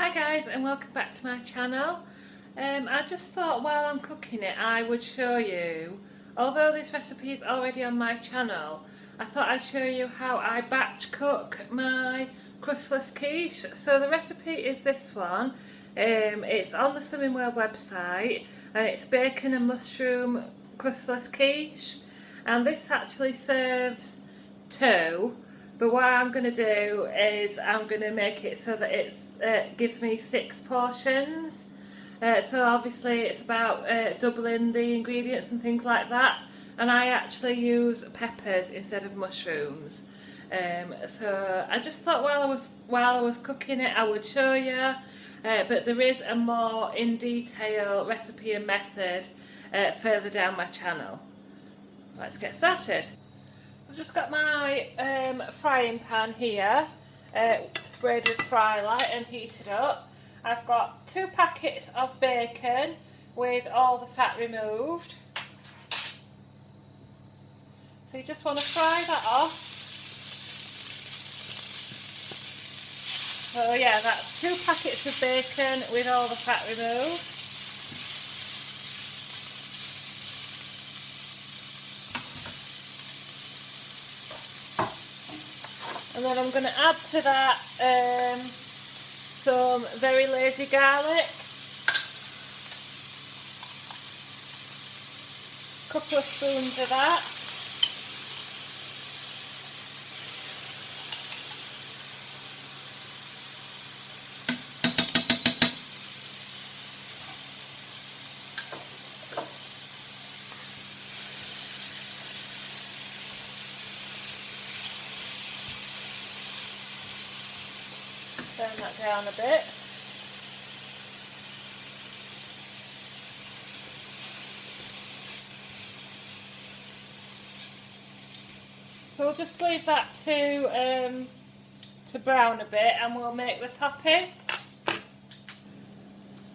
Hi guys, and welcome back to my channel. I just thought while I'm cooking it I would show you, although this recipe is already on my channel, I thought I'd show you how I batch cook my crustless quiche. So the recipe is this one. It's on the Slimming World website and it's bacon and mushroom crustless quiche, and this actually serves two. But what I'm going to do is I'm going to make it so that it gives me 6 portions. So obviously it's about doubling the ingredients and things like that. And I actually use peppers instead of mushrooms. So I just thought while I was cooking it I would show you. But there is a more in detail recipe and method further down my channel. Let's get started. I've just got my frying pan here, sprayed with fry light and heated up. I've got 2 packets of bacon with all the fat removed. So you just want to fry that off. So yeah, that's 2 packets of bacon with all the fat removed. And then I'm going to add to that some very lazy garlic, a couple of spoons of that, turn that down a bit. So we'll just leave that to brown a bit and we'll make the topping.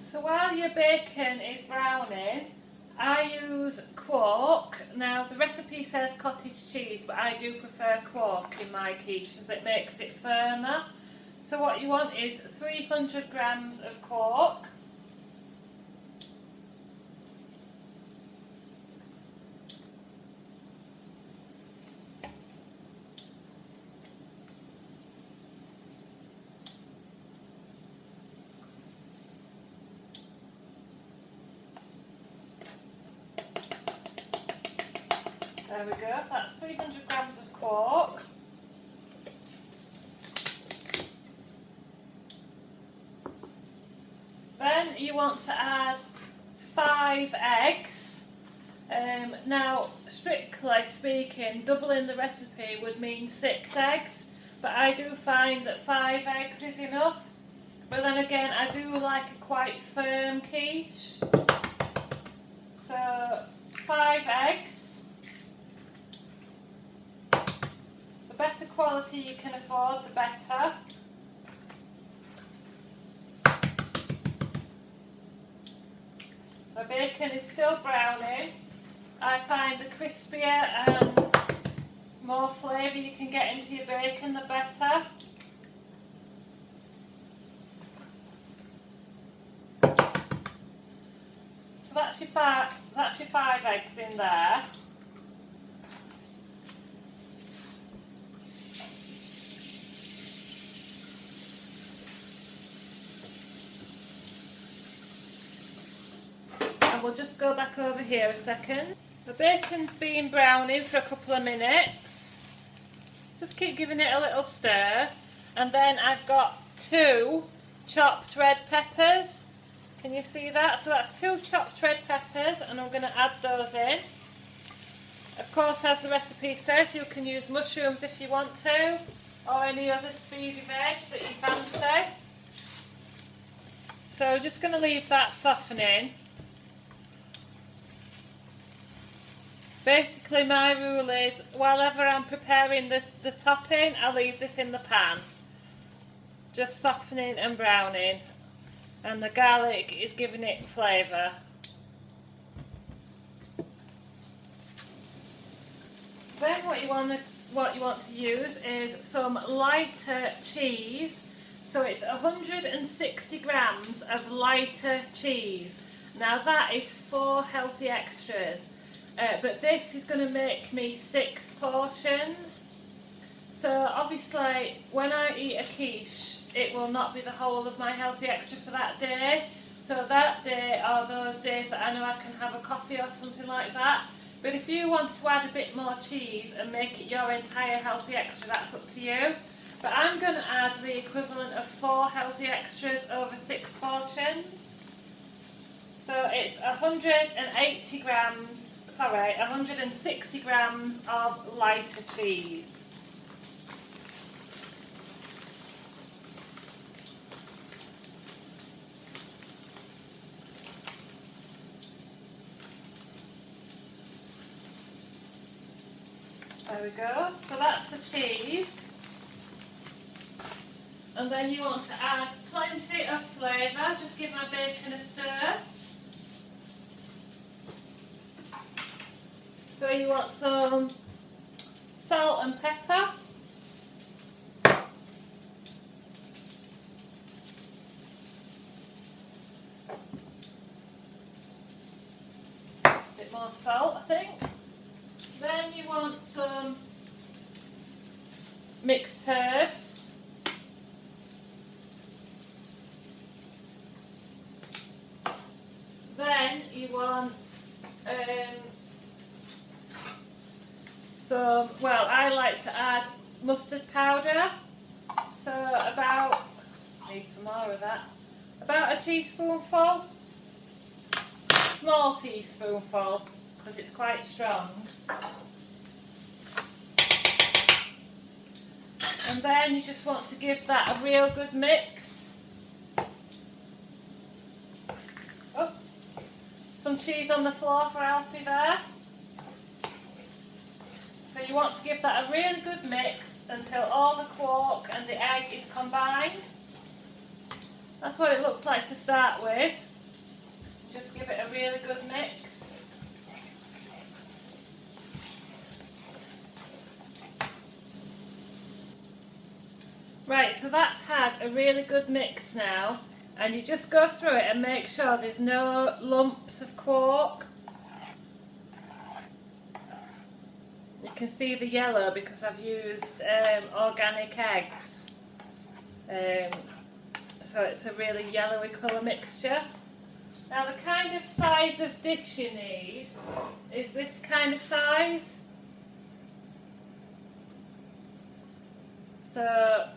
So while your bacon is browning, I use quark. Now the recipe says cottage cheese, but I do prefer quark in my quiche as it makes it firmer. So what you want is 300 grams of quark. There we go, that's 300 grams of quark. Then you want to add 5 eggs. Now, strictly speaking, doubling the recipe would mean 6 eggs, but I do find that 5 eggs is enough. But then again, I do like a quite firm quiche. So, 5 eggs. The better quality you can afford, the better. My bacon is still browning. I find the crispier and more flavour you can get into your bacon, the better. So that's your 5 eggs in there. And we'll just go back over here a second. The bacon's been browning for a couple of minutes. Just keep giving it a little stir. And then I've got 2 chopped red peppers. Can you see that? So that's 2 chopped red peppers and I'm going to add those in. Of course, as the recipe says, you can use mushrooms if you want to, or any other speedy veg that you fancy. So we're just going to leave that softening. Basically my rule is, whilever I'm preparing the topping, I leave this in the pan. Just softening and browning. And the garlic is giving it flavour. Then what you want to use is some lighter cheese. So it's 160 grams of lighter cheese. Now that is 4 healthy extras, but this is going to make me 6 portions. So obviously when I eat a quiche, it will not be the whole of my healthy extra for that day. So that day, or those days that I know I can have a coffee or something like that. But if you want to add a bit more cheese and make it your entire healthy extra, that's up to you. But I'm going to add the equivalent of 4 healthy extras over 6 portions. So it's 160 grams of lighter cheese. There we go. So that's the cheese. And then you want to add plenty of flavour. Just give my bacon a stir. So you want some salt and pepper. A bit more salt, I think. Then you want some mixed herbs. Then you want some, well, I like to add mustard powder. So need some more of that. About a teaspoonful. Small teaspoonful, because it's quite strong. And then you just want to give that a real good mix. Oops. Some cheese on the floor for Alfie there. So you want to give that a really good mix until all the quark and the egg is combined. That's what it looks like to start with. Just give it a really good mix. Right, so that's had a really good mix now, and you just go through it and make sure there's no lumps of quark. You can see the yellow because I've used organic eggs, so it's a really yellowy colour mixture. Now the kind of size of dish you need is this kind of size. So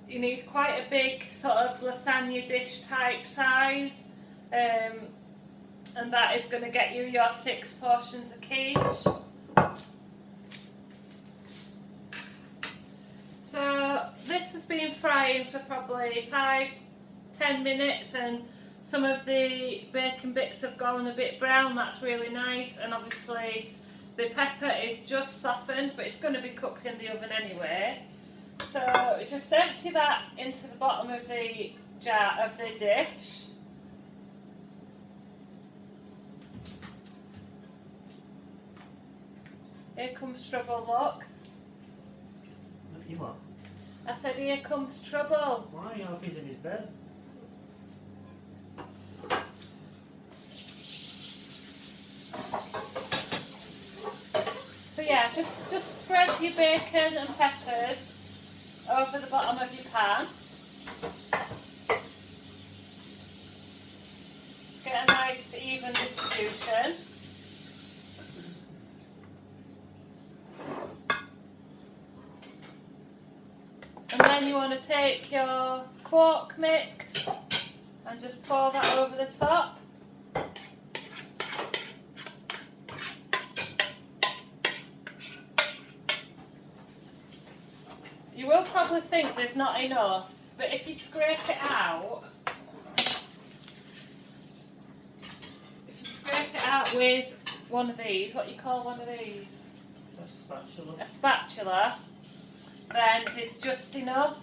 you need quite a big sort of lasagna dish type size, and that is going to get you your 6 portions of quiche. So this has been frying for probably 5-10 minutes, and some of the bacon bits have gone a bit brown. That's really nice, and obviously the pepper is just softened, but it's going to be cooked in the oven anyway. So just empty that into the bottom of the jar of the dish. Here comes trouble, look. You what? I said here comes trouble. Why? Alfie's in his bed. So yeah, just spread your bacon and peppers over the bottom of your pan. Get a nice even distribution. And then you want to take your quark mix and just pour that over the top. You will probably think there's not enough, but if you scrape it out, with one of these, what you call one of these? A spatula. A spatula, then it's just enough.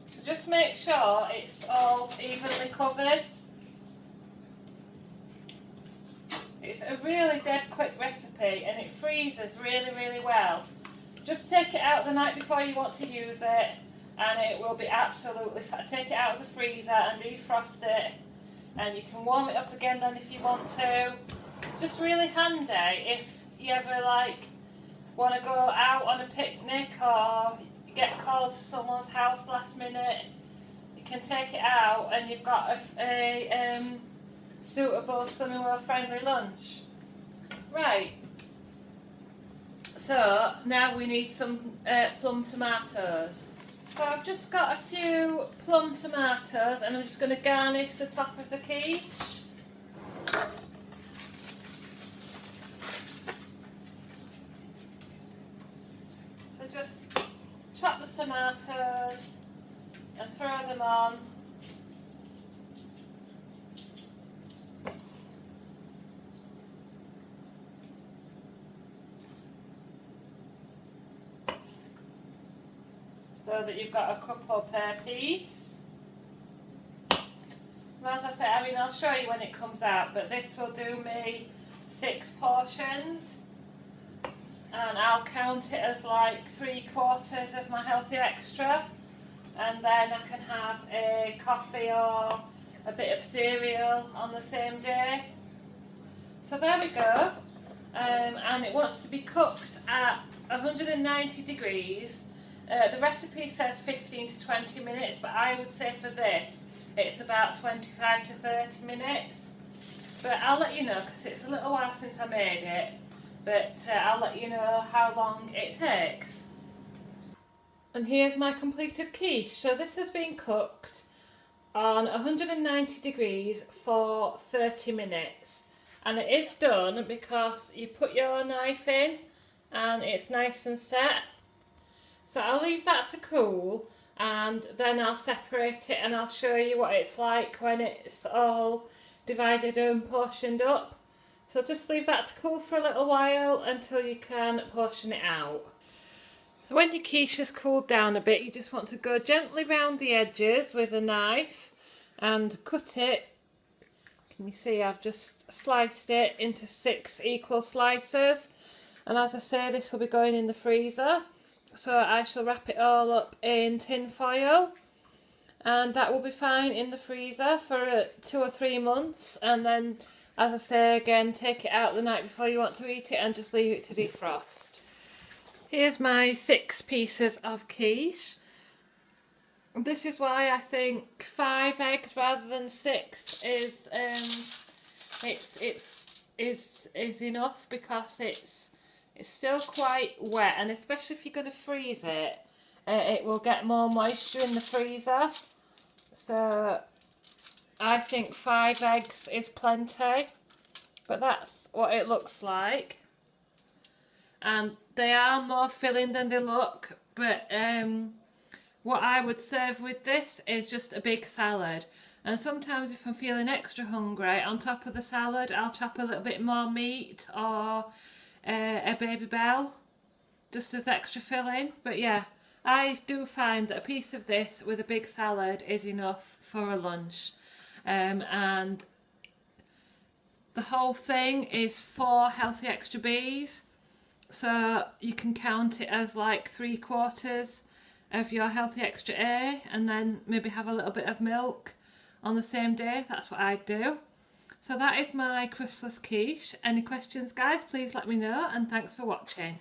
So just make sure it's all evenly covered. It's a really dead quick recipe and it freezes really, really well. Just take it out the night before you want to use it and it will be absolutely fine. Take it out of the freezer and defrost it, and you can warm it up again then if you want to. It's just really handy if you ever want to go out on a picnic or you get called to someone's house last minute. You can take it out and you've got a suitable swimming world friendly lunch. Right, so now we need some plum tomatoes. So I've just got a few plum tomatoes and I'm just going to garnish the top of the quiche. So just chop the tomatoes and throw them on. So that you've got a couple per piece. And as I say, I'll show you when it comes out, but this will do me 6 portions. And I'll count it as like 3/4 of my healthy extra. And then I can have a coffee or a bit of cereal on the same day. So there we go. And it wants to be cooked at 190 degrees. The recipe says 15 to 20 minutes, but I would say for this it's about 25 to 30 minutes. But I'll let you know because it's a little while since I made it, but I'll let you know how long it takes. And here's my completed quiche. So this has been cooked on 190 degrees for 30 minutes. And it is done because you put your knife in and it's nice and set. So I'll leave that to cool and then I'll separate it and I'll show you what it's like when it's all divided and portioned up. So just leave that to cool for a little while until you can portion it out. So when your quiche has cooled down a bit, you just want to go gently round the edges with a knife and cut it. Can you see I've just sliced it into 6 equal slices, and as I say, this will be going in the freezer. So I shall wrap it all up in tin foil and that will be fine in the freezer for 2 or 3 months, and then as I say again, take it out the night before you want to eat it and just leave it to defrost. Here's my 6 pieces of quiche. This is why I think 5 eggs rather than 6 is enough, because it's still quite wet, and especially if you're going to freeze it, it will get more moisture in the freezer. So I think 5 eggs is plenty, but that's what it looks like. And they are more filling than they look, but what I would serve with this is just a big salad. And sometimes if I'm feeling extra hungry, on top of the salad I'll chop a little bit more meat or a baby bell just as extra filling. But yeah, I do find that a piece of this with a big salad is enough for a lunch. And the whole thing is 4 healthy extra Bs, so you can count it as like 3/4 of your healthy extra A, and then maybe have a little bit of milk on the same day. That's what I do. So that is my crustless quiche. Any questions, guys, please let me know, and thanks for watching.